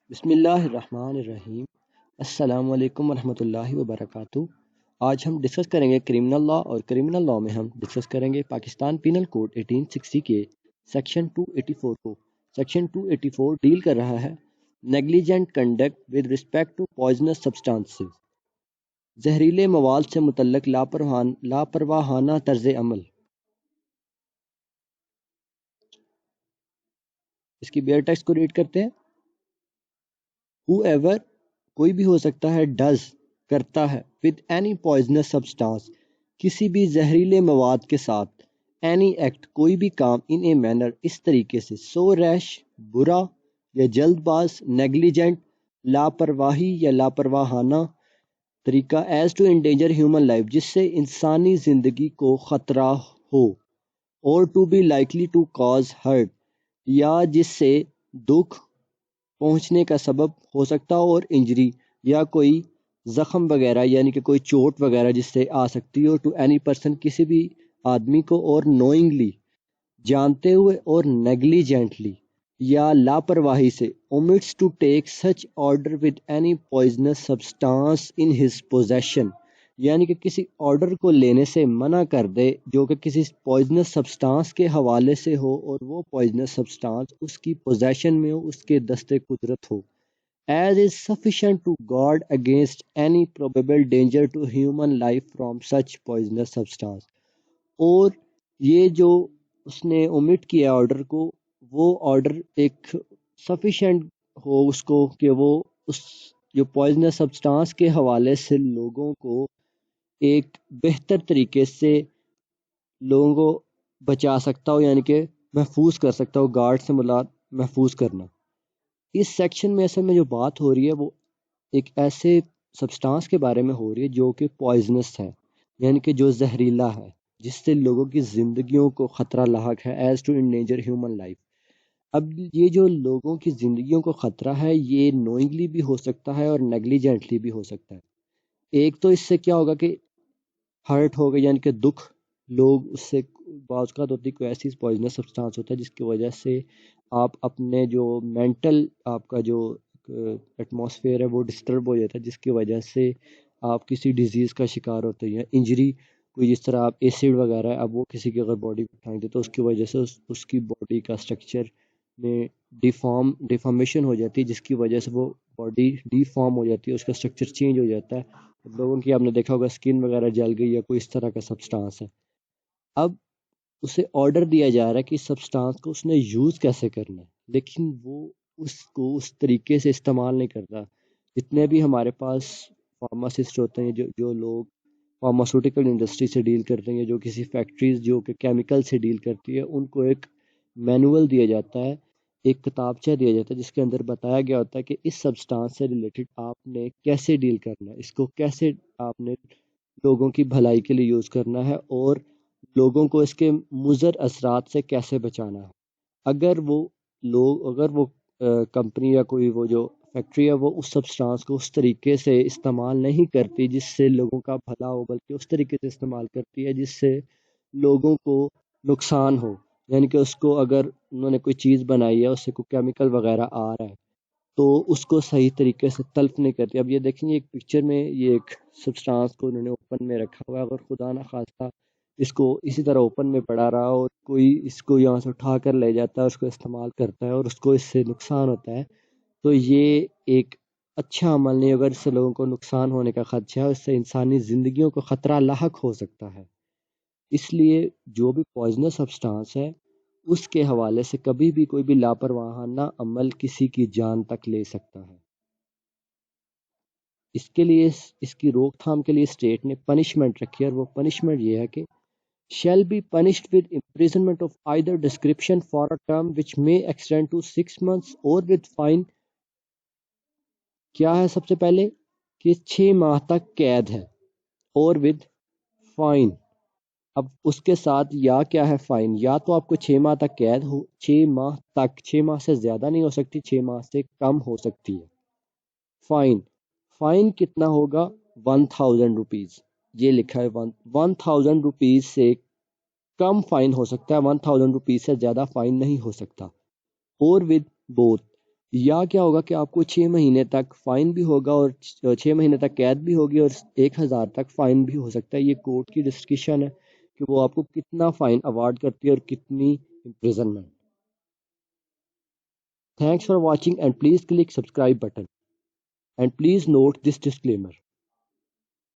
بسم اللہ الرحمن الرحیم۔ السلام علیکم ورحمۃ اللہ وبرکاتہ۔ آج ہم ڈسکس کریں گے کرمنل لا، اور کرمنل لا میں ہم ڈسکس کریں گے پاکستان پینل کوڈ 1860 کے سیکشن 284 کو۔ سیکشن 284 ڈیل کر رہا ہے negligent conduct with respect to poisonous substances, زہریلے مواد سے متعلق لاپرواہانہ طرز عمل۔ اس کی بیئر ٹیکسٹ کو ریڈ کرتے ہیں۔ whoever کوئی بھی ہو سکتا ہے، ڈز کرتا ہے، with any poisonous substance کسی بھی زہریلے مواد کے ساتھ، any act کوئی بھی کام، in a manner اس طریقے سے، so rash برا یا جلد باز، negligent لاپرواہی یا لاپرواہانہ طریقہ، as to endanger human life جس سے انسانی زندگی کو خطرہ ہو، or to be likely to cause hurt یا جس سے دکھ پہنچنے کا سبب ہو سکتا ہو، اور انجری یا کوئی زخم وغیرہ، یعنی کہ کوئی چوٹ وغیرہ جس سے آ سکتی ہو، ٹو اینی پرسن کسی بھی آدمی کو، اور نوئنگلی جانتے ہوئے، اور نیگلیجنٹلی یا لاپرواہی سے، omits to take such order with any poisonous substance in his possession یعنی کہ کسی آرڈر کو لینے سے منع کر دے جو کہ کسی پوائزنس سبسٹانس کے حوالے سے ہو، اور وہ پوائزنس سبسٹانس اس کی پوزیشن میں ہو، اس کے دست قدرت ہو، as is sufficient to guard against any probable danger to human life from such poisonous substance۔ اور یہ جو اس نے omit کیا آرڈر کو، وہ آرڈر ایک sufficient ہو اس کو کہ وہ اس جو پوائزنس سبسٹانس کے حوالے سے لوگوں کو ایک بہتر طریقے سے لوگوں کو بچا سکتا ہو، یعنی کہ محفوظ کر سکتا ہو۔ گارڈ سے مراد محفوظ کرنا۔ اس سیکشن میں اصل میں جو بات ہو رہی ہے وہ ایک ایسے سبسٹانس کے بارے میں ہو رہی ہے جو کہ پوائزنس ہے، یعنی کہ جو زہریلا ہے، جس سے لوگوں کی زندگیوں کو خطرہ لاحق ہے، as to endanger human life. اب یہ جو لوگوں کی زندگیوں کو خطرہ ہے، یہ نوئنگلی بھی ہو سکتا ہے اور نیگلیجنٹلی بھی ہو سکتا ہے۔ ایک تو اس سے کیا ہوگا کہ ہرٹ ہوگا، یعنی کہ دکھ، لوگ اس سے بعض اوقات ہوتی کوئی ایسی پوائزنس سبسٹانس ہوتا ہے جس کی وجہ سے آپ اپنے جو مینٹل آپ کا جو ایٹماسفیئر ہے وہ ڈسٹرب ہو جاتا ہے، جس کی وجہ سے آپ کسی ڈیزیز کا شکار ہوتے ہیں، انجری کوئی، جس طرح آپ ایسڈ وغیرہ ہے، اب وہ کسی کی اگر باڈی پہ پھینک دے تو اس کی وجہ سے اس کی باڈی کا اسٹرکچر میں ڈیفارمیشن ہو جاتی ہے، جس کی وجہ سے وہ باڈی ڈیفارم ہو جاتی ہے، اس کا اسٹرکچر چینج ہو جاتا ہے۔ لوگوں کی آپ نے دیکھا ہوگا اسکن وغیرہ جل گئی یا کوئی اس طرح کا سبسٹانس ہے۔ اب اسے آرڈر دیا جا رہا ہے کہ اس سبسٹانس کو اس نے یوز کیسے کرنا ہے، لیکن وہ اس کو اس طریقے سے استعمال نہیں کرتا۔ جتنے بھی ہمارے پاس فارماسسٹ ہوتے ہیں، جو لوگ فارماسیوٹیکل انڈسٹری سے ڈیل کرتے ہیں، جو کسی فیکٹریز جو کہ کیمیکل سے ڈیل کرتی ہے، ان کو ایک مینول دیا جاتا ہے، ایک کتابچہ دیا جاتا ہے جس کے اندر بتایا گیا ہوتا ہے کہ اس سبسٹانس سے ریلیٹڈ آپ نے کیسے ڈیل کرنا ہے، اس کو کیسے آپ نے لوگوں کی بھلائی کے لیے یوز کرنا ہے، اور لوگوں کو اس کے مضر اثرات سے کیسے بچانا ہے۔ اگر وہ کمپنی یا کوئی وہ جو فیکٹری ہے وہ اس سبسٹانس کو اس طریقے سے استعمال نہیں کرتی جس سے لوگوں کا بھلا ہو، بلکہ اس طریقے سے استعمال کرتی ہے جس سے لوگوں کو نقصان ہو، یعنی کہ اس کو اگر انہوں نے کوئی چیز بنائی ہے، اس سے کوئی کیمیکل وغیرہ آ رہا ہے تو اس کو صحیح طریقے سے تلف نہیں کرتی۔ اب یہ دیکھیں، ایک پکچر میں یہ ایک سبسٹانس کو انہوں نے اوپن میں رکھا ہوا ہے، اگر خدا نہ خواستہ اس کو اسی طرح اوپن میں پڑا رہا اور کوئی اس کو یہاں سے اٹھا کر لے جاتا ہے، اس کو استعمال کرتا ہے اور اس کو اس سے نقصان ہوتا ہے، تو یہ ایک اچھا عمل نہیں۔ اگر اس سے لوگوں کو نقصان ہونے کا خدشہ ہے، اس سے انسانی زندگیوں کو خطرہ لاحق ہو سکتا ہے۔ اس لیے جو بھی پوائزنس سبسٹانس ہے اس کے حوالے سے کبھی بھی کوئی بھی لاپرواہانہ عمل کسی کی جان تک لے سکتا ہے۔ اس کے لیے اس کی روک تھام کے لیے اسٹیٹ نے پنشمنٹ رکھی ہے، اور وہ پنشمنٹ یہ ہے کہ shall be punished with imprisonment of either description for a term which may extend to 6 months or with fine۔ کیا ہے سب سے پہلے کہ 6 ماہ تک قید ہے، اور with fine۔ اب اس کے ساتھ یا کیا ہے، فائن، یا تو آپ کو 6 ماہ تک قید ہو، 6 ماہ تک، 6 ماہ سے زیادہ نہیں ہو سکتی، 6 ماہ سے کم ہو سکتی ہے۔ فائن کتنا ہوگا؟ 1000 روپیز، یہ لکھا ہے 1000 روپیز سے کم فائن ہو سکتا ہے، 1000 روپیز سے زیادہ فائن نہیں ہو سکتا۔ اور ود بوتھ، یا کیا ہوگا کہ آپ کو 6 مہینے تک فائن بھی ہوگا اور 6 مہینے تک قید بھی ہوگی اور 1,000 تک فائن بھی ہو سکتا ہے. یہ کورٹ کی ڈسکشن ہے کہ وہ آپ کو کتنا فائن اوارڈ کرتی ہے اور کتنی imprisonment. Thanks for watching and please click subscribe button and please note this disclaimer.